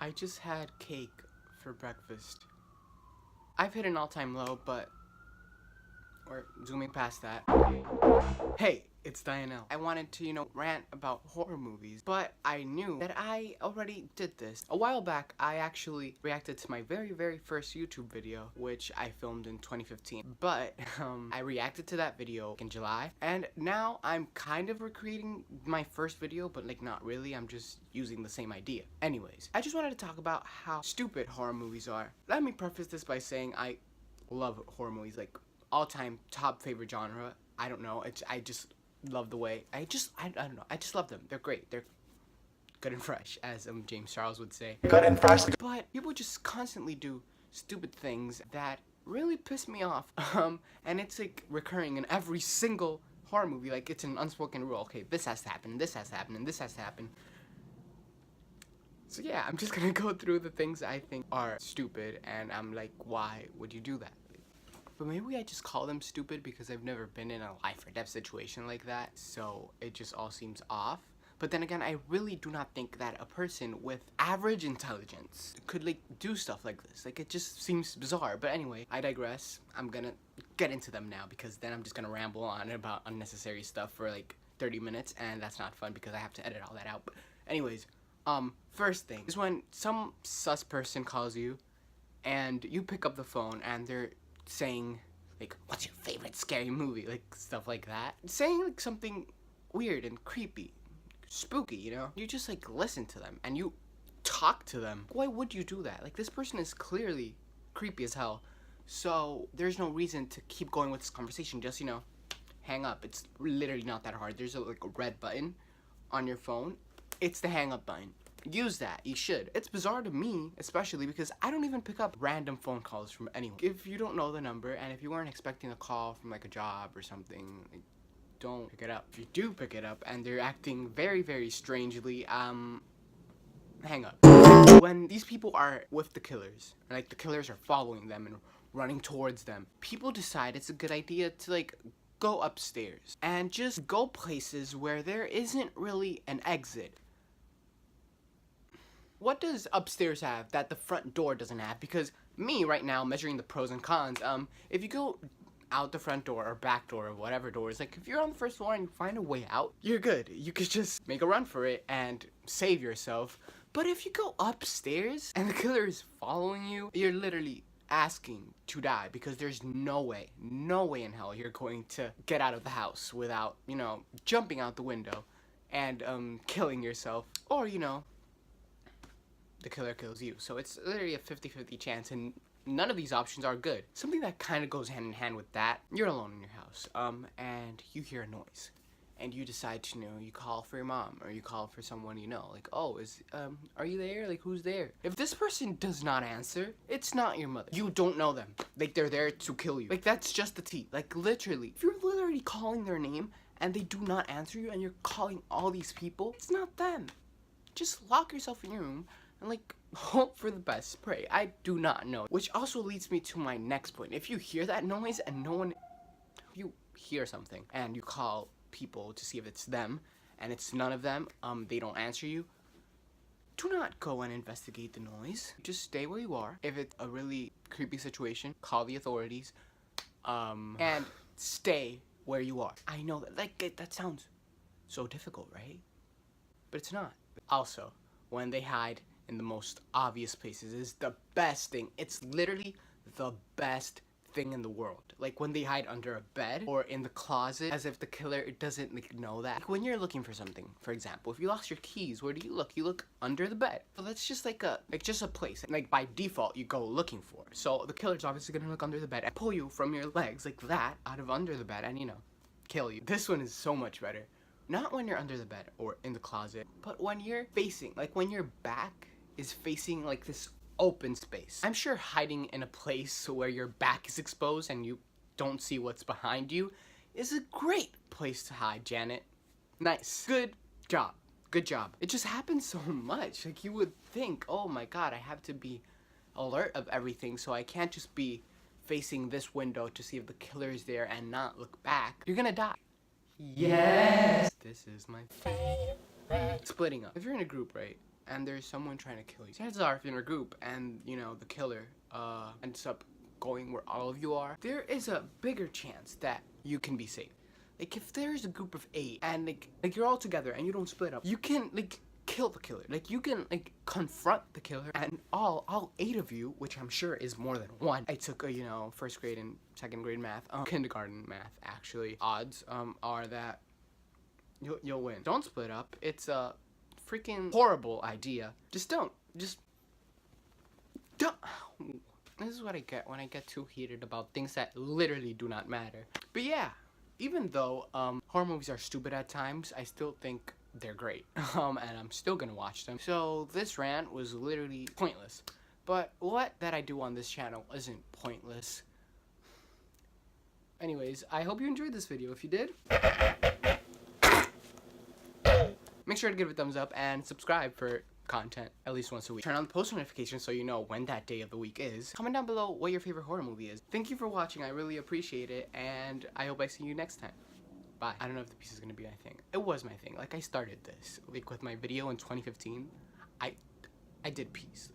I just had cake for breakfast. I've hit an all-time low, but we're zooming past that. Hey, it's Dianel. I wanted to, rant about horror movies, but I knew that I already did this. A while back, I actually reacted to my very first YouTube video, which I filmed in 2015. But, I reacted to that video in July, and now I'm kind of recreating my first video, but like not really, I'm just using the same idea. Anyways, I just wanted to talk about how stupid horror movies are. Let me preface this by saying I love horror movies, like all-time top favorite genre. I don't know, I just love the way, I don't know, I just love them. They're great, they're good and fresh, as James Charles would say. Good and fresh. But people just constantly do stupid things that really piss me off. And it's like recurring in every single horror movie, like it's an unspoken rule. Okay, this has to happen, this has to happen, and this has to happen. So yeah, I'm just gonna go through the things I think are stupid, and I'm like, why would you do that? But maybe I just call them stupid because I've never been in a life or death situation like that, so it just all seems off. But then again, I really do not think that a person with average intelligence could like do stuff like this. Like, it just seems bizarre. But anyway, I digress. I'm gonna get into them now because then I'm just gonna ramble on about unnecessary stuff for like 30 minutes, and that's not fun because I have to edit all that out. But anyways, first thing is when some sus person calls you and you pick up the phone and they're saying like, what's your favorite scary movie, like stuff like that, saying like something weird and creepy, spooky, you just like listen to them and you talk to them. Why would you do that? Like, this person is clearly creepy as hell, so there's no reason to keep going with this conversation. Just hang up. It's literally not that hard. There's a red button on your phone. It's the hang up button. Use that. You should. It's bizarre to me, especially because I don't even pick up random phone calls from anyone. If you don't know the number and if you weren't expecting a call from like a job or something, like, don't pick it up. If you do pick it up and they're acting very strangely, hang up. When these people are with the killers, like the killers are following them and running towards them, people decide it's a good idea to like go upstairs and just go places where there isn't really an exit. What does upstairs have that the front door doesn't have? Because me right now, measuring the pros and cons, if you go out the front door or back door or whatever doors, like if you're on the first floor and you find a way out, you're good. You could just make a run for it and save yourself. But if you go upstairs and the killer is following you, you're literally asking to die, because there's no way in hell you're going to get out of the house without, jumping out the window and killing yourself, or the killer kills you. So it's literally a 50-50 chance, and none of these options are good. Something that kind of goes hand in hand with that, you're alone in your house, and you hear a noise, and you decide to, you call for your mom, or you call for someone like, oh, are you there? Like, who's there? If this person does not answer, it's not your mother. You don't know them. Like, they're there to kill you. Like, that's just the tea. Like, literally, if you're literally calling their name, and they do not answer you, and you're calling all these people, it's not them. Just lock yourself in your room, and like, hope for the best, pray. I do not know. Which also leads me to my next point. If you hear that noise and if you hear something and you call people to see if it's them and it's none of them, they don't answer you, do not go and investigate the noise. Just stay where you are. If it's a really creepy situation, call the authorities, and stay where you are. I know that sounds so difficult, right? But it's not. Also, when they hide in the most obvious places is the best thing. It's literally the best thing in the world. Like when they hide under a bed or in the closet, as if the killer doesn't know that. Like when you're looking for something, for example, if you lost your keys, where do you look? You look under the bed. So that's just just a place. Like by default, you go looking for. So the killer's obviously gonna look under the bed and pull you from your legs like that out of under the bed and kill you. This one is so much better. Not when you're under the bed or in the closet, but when you're facing, like when your back is facing like this open space. I'm sure hiding in a place where your back is exposed and you don't see what's behind you is a great place to hide, Janet. Nice. Good job. Good job. It just happens so much. Like, you would think, oh my god, I have to be alert of everything, so I can't just be facing this window to see if the killer is there and not look back. You're gonna die. Yes! This is my favorite. Splitting up. If you're in a group, right? and there's someone trying to kill you. Chances are if you're in a group and, you know, the killer ends up going where all of you are, there is a bigger chance that you can be safe. Like, if there's a group of 8 and like you're all together and you don't split up, you can like kill the killer. Like, you can like confront the killer, and all 8 of you, which I'm sure is more than one. I took you know, first grade and second grade math, kindergarten math actually. Odds are that you'll win. Don't split up. It's a freaking horrible idea. Just don't. Just don't. This is what I get when I get too heated about things that literally do not matter. But yeah, even though horror movies are stupid at times, I still think they're great. And I'm still gonna watch them. So this rant was literally pointless. But what that I do on this channel isn't pointless. Anyways, I hope you enjoyed this video. If you did, make sure to give it a thumbs up and subscribe for content at least once a week. Turn on the post notifications so you know when that day of the week is. Comment down below what your favorite horror movie is. Thank you for watching. I really appreciate it, and I hope I see you next time. Bye. I don't know if the piece is gonna be my thing. It was my thing. Like, I started this like with my video in 2015. I did peace.